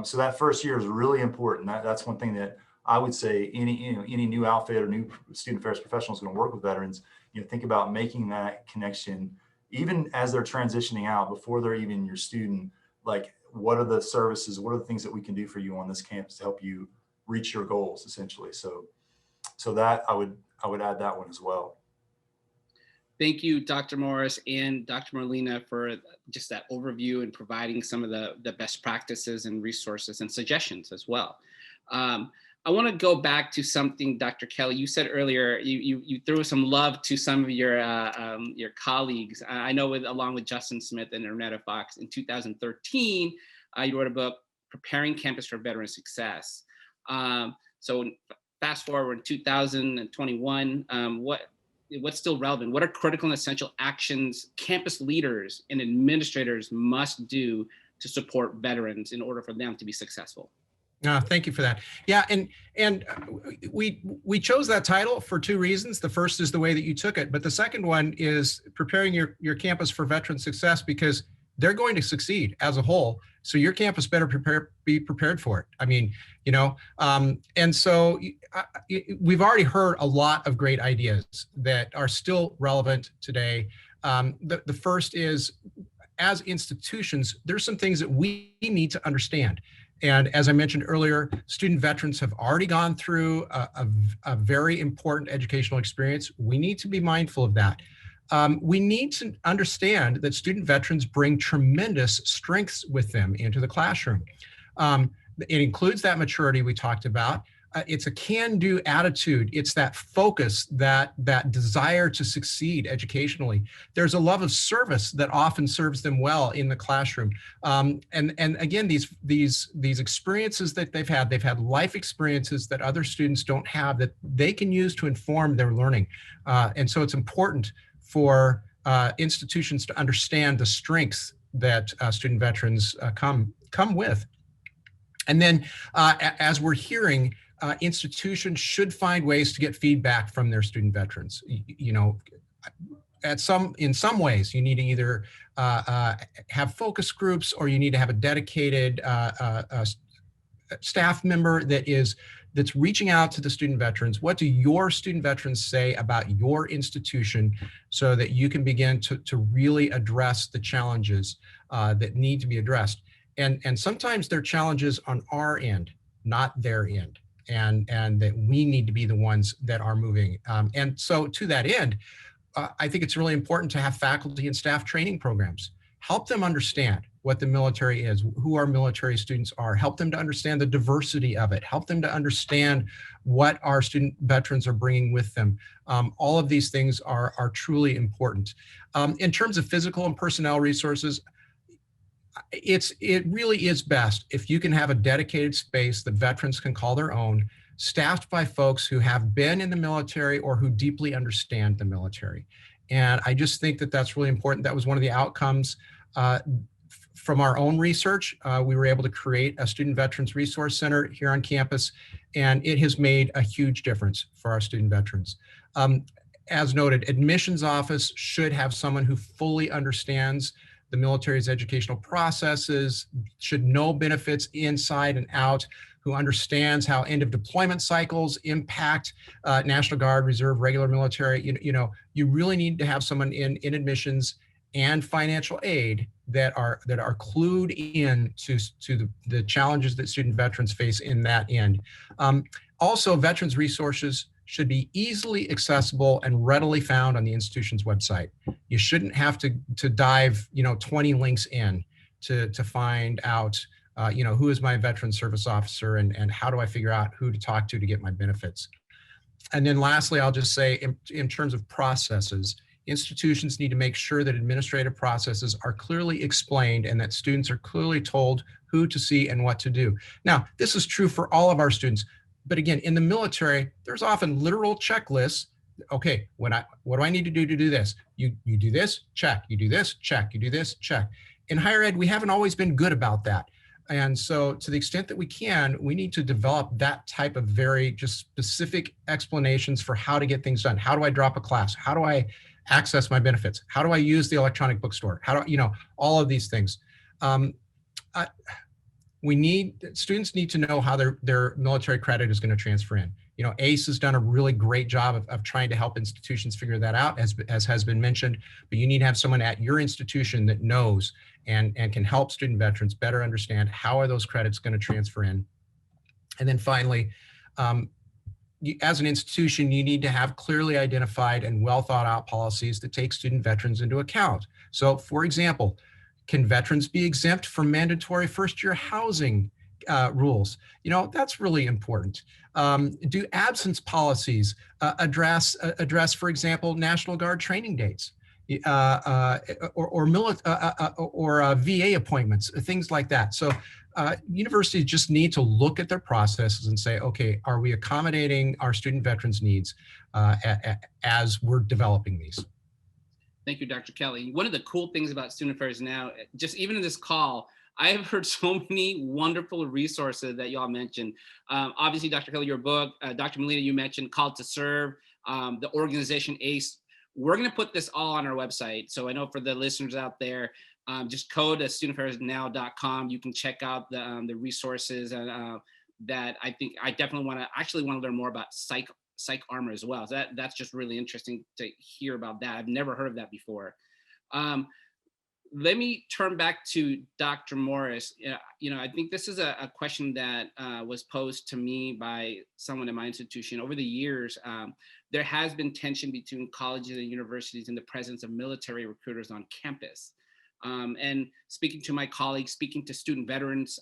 So that first year is really important. That's one thing that I would say any new outfit or new student affairs professional is going to work with veterans. Think about making that connection, even as they're transitioning out, before they're even your student. Like, what are the services? What are the things that we can do for you on this campus to help you reach your goals, essentially? So that I would add that one as well. Thank you, Dr. Morris and Dr. Molina, for just that overview and providing some of the best practices and resources and suggestions as well. I want to go back to something, Dr. Kelley, you said earlier, you threw some love to some of your colleagues. I know along with Justin Smith and Ernetta Fox in 2013, you wrote a book, Preparing Campus for Veteran Success. So fast forward 2021, what's still relevant? What are critical and essential actions campus leaders and administrators must do to support veterans in order for them to be successful? Thank you for that. Yeah, and we chose that title for two reasons. The first is the way that you took it, but the second one is preparing your campus for veteran success, because they're going to succeed as a whole. So your campus better be prepared for it. I mean, you know, and so we've already heard a lot of great ideas that are still relevant today. The first is, as institutions, there's some things that we need to understand. And as I mentioned earlier, student veterans have already gone through a very important educational experience. We need to be mindful of that. We need to understand that student veterans bring tremendous strengths with them into the classroom. It includes that maturity we talked about. It's a can-do attitude. It's that focus, that desire to succeed educationally. There's a love of service that often serves them well in the classroom. And again, these experiences that they've had life experiences that other students don't have, that they can use to inform their learning. And so it's important for institutions to understand the strengths that student veterans come with. And then as we're hearing, institutions should find ways to get feedback from their student veterans. You know, in some ways, you need to either have focus groups, or you need to have a dedicated staff member that's reaching out to the student veterans. What do your student veterans say about your institution, so that you can begin to really address the challenges that need to be addressed. And sometimes they're challenges on our end, not their end. And that we need to be the ones that are moving. And so to that end, I think it's really important to have faculty and staff training programs. Help them understand what the military is, who our military students are, help them to understand the diversity of it, help them to understand what our student veterans are bringing with them. All of these things are truly important. In terms of physical and personnel resources, it really is best if you can have a dedicated space that veterans can call their own, staffed by folks who have been in the military or who deeply understand the military. And I just think that that's really important. That was one of the outcomes from our own research. We were able to create a Student Veterans Resource Center here on campus, and it has made a huge difference for our student veterans. As noted, admissions office should have someone who fully understands the military's educational processes, should know benefits inside and out, who understands how end of deployment cycles impact National Guard, Reserve, regular military. You really need to have someone in admissions and financial aid that are clued in to the challenges that student veterans face in that end. Also, veterans resources should be easily accessible and readily found on the institution's website. You shouldn't have to dive 20 links in to find out who is my veteran service officer and how do I figure out who to talk to get my benefits. And then lastly, I'll just say in terms of processes, institutions need to make sure that administrative processes are clearly explained and that students are clearly told who to see and what to do. Now, this is true for all of our students. But again, in the military, there's often literal checklists. Okay, what do I need to do this? You do this, check. You do this, check. You do this, check. In higher ed, we haven't always been good about that. And so to the extent that we can, we need to develop that type of very just specific explanations for how to get things done. How do I drop a class? How do I access my benefits? How do I use the electronic bookstore? How do all of these things. Students need to know how their military credit is going to transfer in. ACE has done a really great job of trying to help institutions figure that out, as has been mentioned, but you need to have someone at your institution that knows and can help student veterans better understand how are those credits going to transfer in. And then finally, as an institution, you need to have clearly identified and well thought out policies that take student veterans into account. So, for example, can veterans be exempt from mandatory first-year housing rules? That's really important. Do absence policies address, for example, National Guard training dates? Or VA appointments, things like that. So universities just need to look at their processes and say, okay, are we accommodating our student veterans needs as we're developing these? Thank you, Dr. Kelley. One of the cool things about Student Affairs Now, just even in this call, I have heard so many wonderful resources that y'all mentioned. Obviously, Dr. Kelley, your book, Dr. Molina, you mentioned Called to Serve, the organization ACE. We're going to put this all on our website. So I know for the listeners out there, just code studentaffairsnow.com. You can check out the resources that I think I definitely want to learn more about psych armor as well. So that's just really interesting to hear about that. I've never heard of that before. Let me turn back to Dr. Morris. I think this is a question that was posed to me by someone in my institution. Over the years, there has been tension between colleges and universities in the presence of military recruiters on campus. And speaking to my colleagues, speaking to student veterans,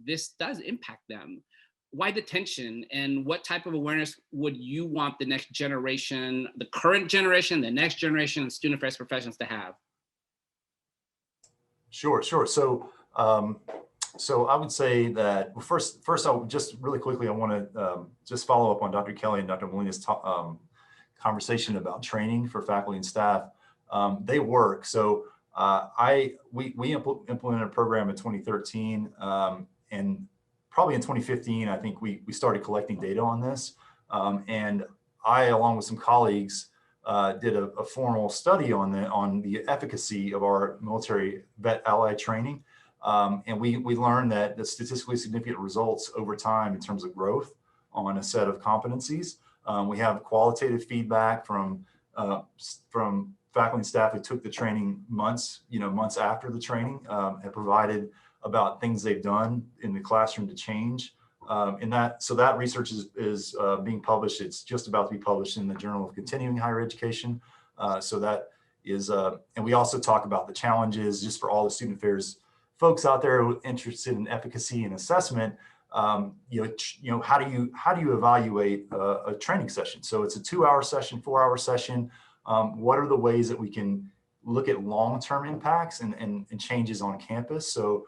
this does impact them. Why the tension, and what type of awareness would you want the next generation, the current generation, the next generation of student affairs professionals to have? Sure. So I would say that first, I'll just really quickly, I want to just follow up on Dr. Kelley and Dr. Molina's conversation about training for faculty and staff. They work. So we implemented a program in 2013, and probably in 2015, I think we started collecting data on this. And I, along with some colleagues, did a formal study on the efficacy of our military vet allied training. And we learned that the statistically significant results over time in terms of growth on a set of competencies. We have qualitative feedback from faculty and staff who took the training months after the training, have provided about things they've done in the classroom to change. So that research is being published. It's just about to be published in the Journal of Continuing Higher Education. So that is, and we also talk about the challenges just for all the student affairs folks out there who are interested in efficacy and assessment. How do you evaluate a training session? So it's a 2-hour session, 4-hour session. What are the ways that we can look at long-term impacts and changes on campus? So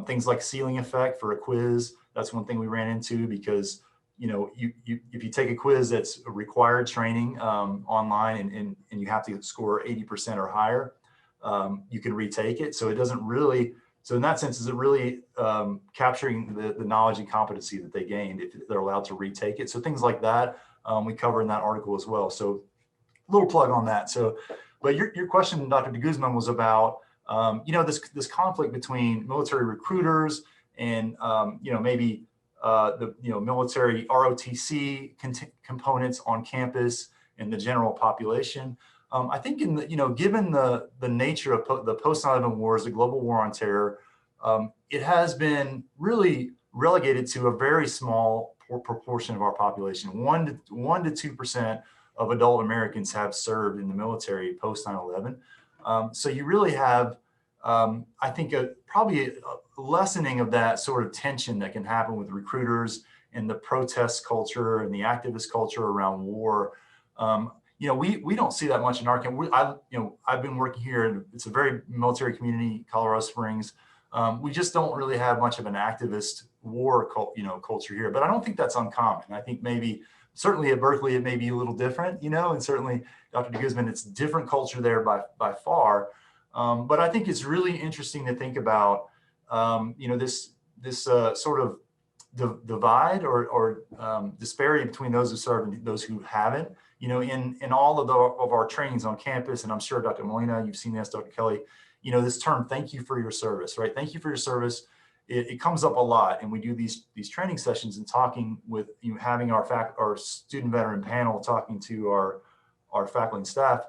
things like ceiling effect for a quiz. That's one thing we ran into, because if you take a quiz that's a required training online and you have to score 80% or higher, you can retake it. So it doesn't really, so in that sense, is it really capturing the knowledge and competency that they gained if they're allowed to retake it? So things like that we cover in that article as well. So a little plug on that. So, but your question, Dr. DeGuzman, was about this conflict between military recruiters and maybe the military ROTC components on campus and the general population. I think given the nature of the post 9/11 wars, the global war on terror, it has been really relegated to a very small proportion of our population. 1 to 2% of adult Americans have served in the military post 9/11. So you really have, I think, probably a lessening of that sort of tension that can happen with recruiters and the protest culture and the activist culture around war. We don't see that much in our camp. I've been working here. It's a very military community, Colorado Springs. We just don't really have much of an activist war culture here. But I don't think that's uncommon. I think certainly at Berkeley, it may be a little different, and certainly Dr. DeGuzman, it's different culture there by far. But I think it's really interesting to think about, this sort of divide or disparity between those who serve and those who haven't. In all of our trainings on campus, and I'm sure Dr. Molina, you've seen this, Dr. Kelley, this term, thank you for your service, right? Thank you for your service. It comes up a lot, and we do these training sessions and talking with having our student veteran panel talking to our faculty and staff.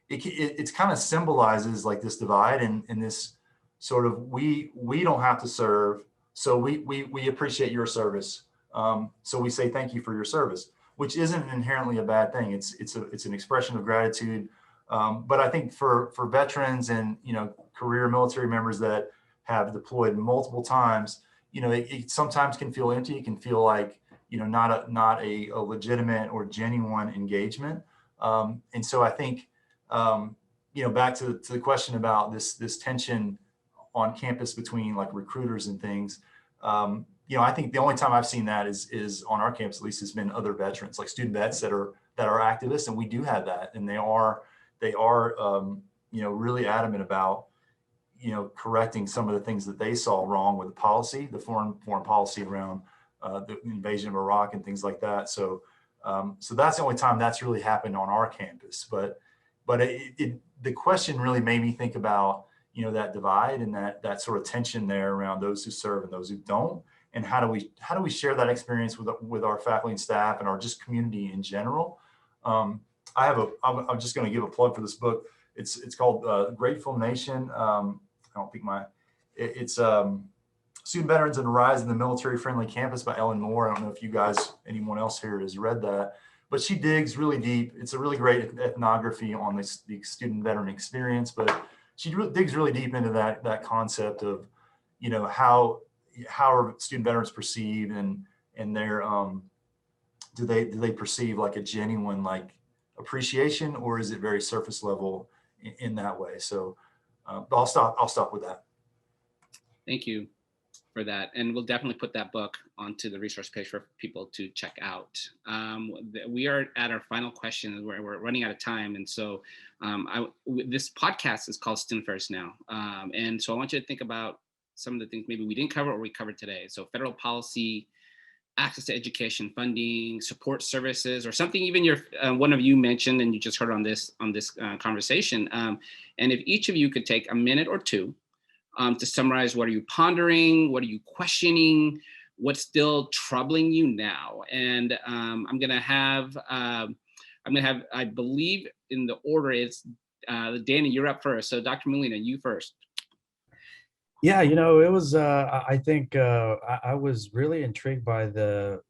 It's kind of symbolizes like this divide and this sort of we don't have to serve, so we appreciate your service. So we say thank you for your service, which isn't inherently a bad thing. It's an expression of gratitude. But I think for veterans and, career military members that have deployed multiple times, it sometimes can feel empty. It can feel like, not a legitimate or genuine engagement. And so I think, back to the question about this tension on campus between like recruiters and things, I think the only time I've seen that is on our campus, at least, has been other veterans, like student vets that are activists, and we do have that, and they are really adamant about correcting some of the things that they saw wrong with the policy, the foreign policy around the invasion of Iraq and things like that. So that's the only time that's really happened on our campus. But the question really made me think about that divide and that sort of tension there around those who serve and those who don't, and how do we share that experience with our faculty and staff and our just community in general. I'm just going to give a plug for this book. It's called Grateful Nation. I don't think it's Student Veterans and the Rise in the Military Friendly Campus by Ellen Moore. I don't know if anyone else here has read that, but she digs really deep. It's a really great ethnography on the student veteran experience, but she digs really deep into that concept of, how are student veterans perceived, and their do they perceive like a genuine like appreciation, or is it very surface level in that way? So I'll stop with that. Thank you for that. And we'll definitely put that book onto the resource page for people to check out. We are at our final question. We're running out of time. And so this podcast is called Student Affairs Now. And so I want you to think about some of the things maybe we didn't cover or we covered today. So federal policy, access to education, funding, support services, or something even one of you mentioned and you just heard on this conversation. And if each of you could take a minute or two to summarize, what are you pondering? What are you questioning? What's still troubling you now? And I'm gonna have, I believe in the order it's Dani, you're up first. So Dr. Molina, you first. Yeah, it was, I think I was really intrigued by the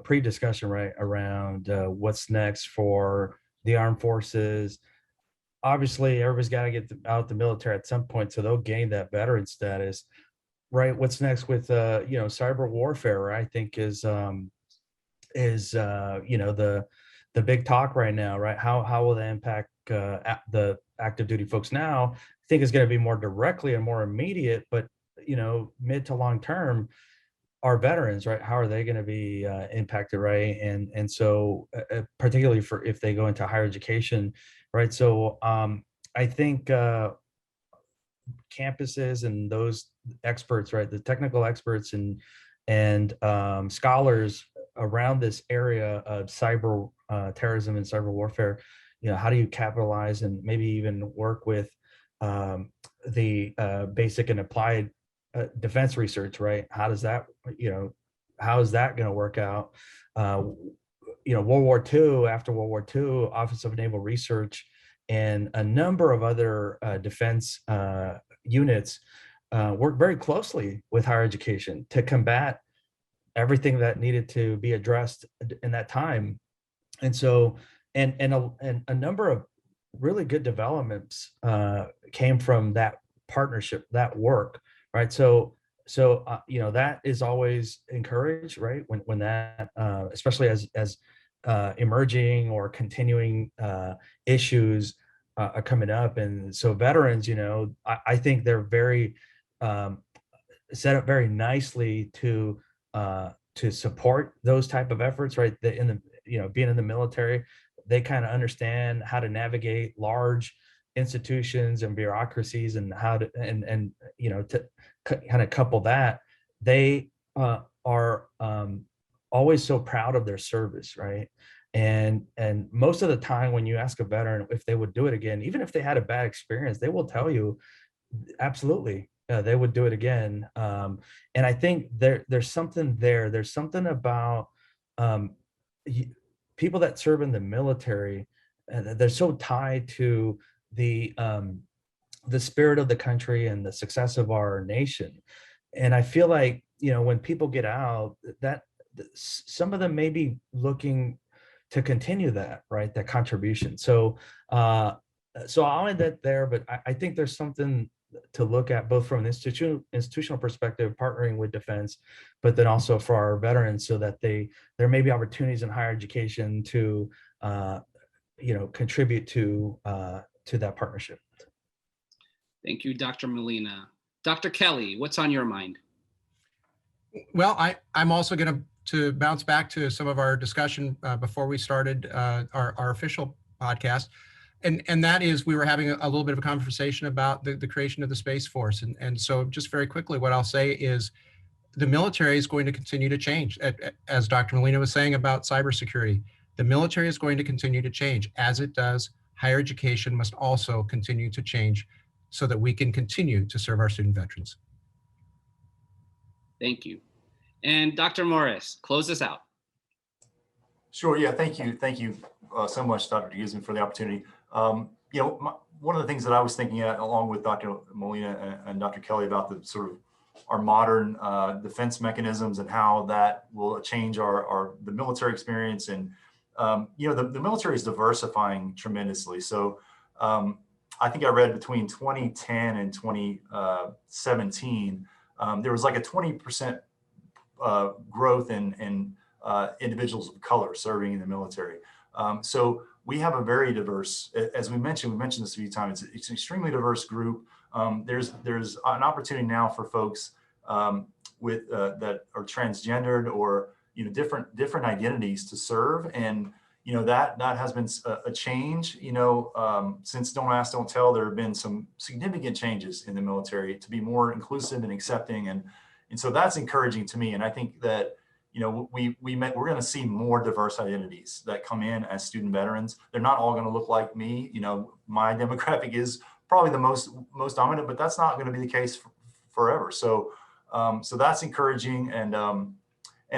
pre-discussion, right, around what's next for the armed forces. Obviously, everybody's got to get out the military at some point, so they'll gain that veteran status, right? What's next with, cyber warfare, I think is the big talk right now, right? How will that impact the active duty folks now? I think is going to be more directly and more immediate, but mid to long term, our veterans, right? How are they going to be impacted, right? And so particularly for if they go into higher education, right? So I think campuses and those experts, right, the technical experts and scholars around this area of cyber terrorism and cyber warfare, how do you capitalize and maybe even work with the basic and applied defense research, right? How does that, how is that going to work out? World War II, after World War II, Office of Naval Research and a number of other defense units worked very closely with higher education to combat everything that needed to be addressed in that time. And so, and a number of really good developments came from that partnership, that work, right? So that is always encouraged, right? When that, especially as emerging or continuing issues are coming up. And so veterans, I think they're very set up very nicely to support those type of efforts, right? Being in the military, they kind of understand how to navigate large institutions and bureaucracies and how to to kind of couple that. They are always so proud of their service, right? And most of the time when you ask a veteran if they would do it again, even if they had a bad experience, they will tell you absolutely they would do it again. And I think there's something there. There's something about people that serve in the military. They're so tied to the spirit of the country and the success of our nation. And I feel like when people get out, some of them may be looking to continue that, right? That contribution. So I'll end that there, but I think there's something to look at both from an institutional perspective, partnering with defense, but then also for our veterans, so that there may be opportunities in higher education to contribute to that partnership. Thank you, Dr. Molina. Dr. Kelley, what's on your mind? Well, I'm also going to bounce back to some of our discussion before we started our official podcast. And that is, we were having a little bit of a conversation about the creation of the Space Force. And so just very quickly, what I'll say is the military is going to continue to change. As Dr. Molina was saying about cybersecurity, the military is going to continue to change. As it does, higher education must also continue to change so that we can continue to serve our student veterans. Thank you. And Dr. Morris, close us out. Sure. Yeah. Thank you. Thank you so much, Dr. DeGuzman, for the opportunity. One of the things that I was thinking along with Dr. Molina and Dr. Kelley about the sort of our modern defense mechanisms and how that will change the military experience. And, the military is diversifying tremendously. So I think I read between 2010 and 2017, there was like a 20% growth in individuals of color serving in the military. So we have a very diverse, as we mentioned this a few times, it's an extremely diverse group. There's an opportunity now for folks with that are transgendered or different identities to serve, and that has been a change. Since Don't Ask, Don't Tell, there have been some significant changes in the military to be more inclusive and accepting, and so that's encouraging to me. And I think that we're going to see more diverse identities that come in as student veterans. They're not all going to look like me. My demographic is probably the most dominant, but that's not going to be the case forever. So that's encouraging. And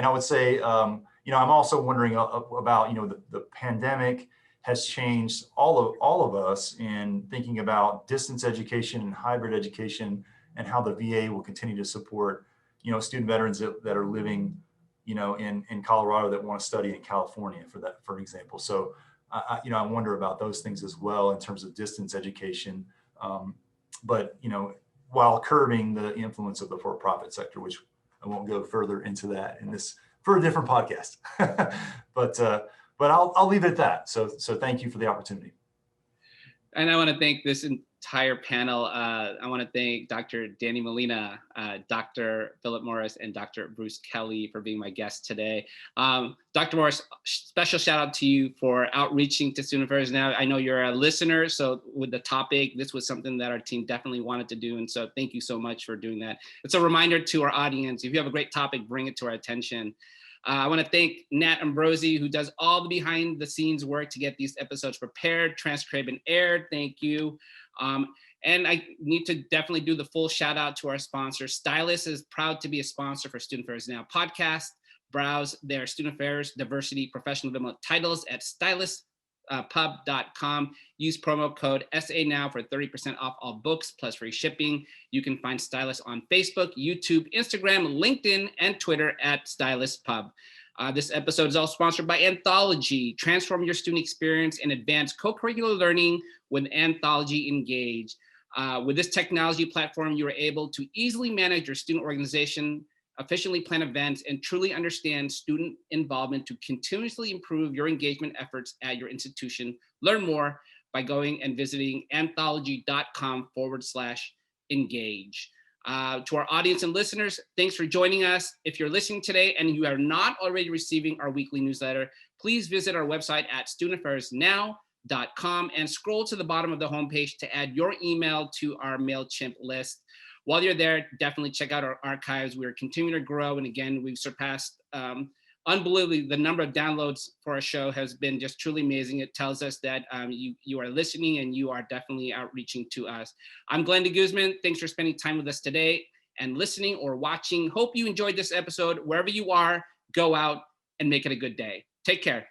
I would say, I'm also wondering about, the pandemic has changed all of us in thinking about distance education and hybrid education, and how the VA will continue to support, student veterans that are living in Colorado that want to study in California, for example. So, I wonder about those things as well in terms of distance education, but, while curbing the influence of the for-profit sector, which I won't go further into that for a different podcast, but I'll leave it at that. So thank you for the opportunity. And I want to thank this entire panel. I want to thank Dr. Dani Molina, Dr. Phillip Morris, and Dr. Bruce Kelley for being my guests today. Dr. Morris, special shout out to you for outreaching to Student Affairs Now. I know you're a listener, so with the topic, this was something that our team definitely wanted to do. And so thank you so much for doing that. It's a reminder to our audience, if you have a great topic, bring it to our attention. I want to thank Nat Ambrosi, who does all the behind the scenes work to get these episodes prepared, transcribed, and aired. Thank you. And I need to definitely do the full shout out to our sponsor. Stylus is proud to be a sponsor for Student Affairs Now podcast. Browse their student affairs, diversity, professional development titles at styluspub.com. Use promo code SANOW for 30% off all books plus free shipping. You can find Stylus on Facebook, YouTube, Instagram, LinkedIn, and Twitter at StylusPub. This episode is also sponsored by Anthology. Transform your student experience and advance co-curricular learning with Anthology Engage. With this technology platform, you are able to easily manage your student organization, efficiently plan events, and truly understand student involvement to continuously improve your engagement efforts at your institution. Learn more by going and visiting anthology.com/engage. To our audience and listeners, thanks for joining us. If you're listening today and you are not already receiving our weekly newsletter, please visit our website at studentaffairsnow.com and scroll to the bottom of the homepage to add your email to our MailChimp list. While you're there, definitely check out our archives. We're continuing to grow. And again, we've surpassed, unbelievably, the number of downloads for our show has been just truly amazing. It tells us that you are listening and you are definitely outreaching to us. I'm Glenn DeGuzman. Thanks for spending time with us today and listening or watching. Hope you enjoyed this episode. Wherever you are, go out and make it a good day. Take care.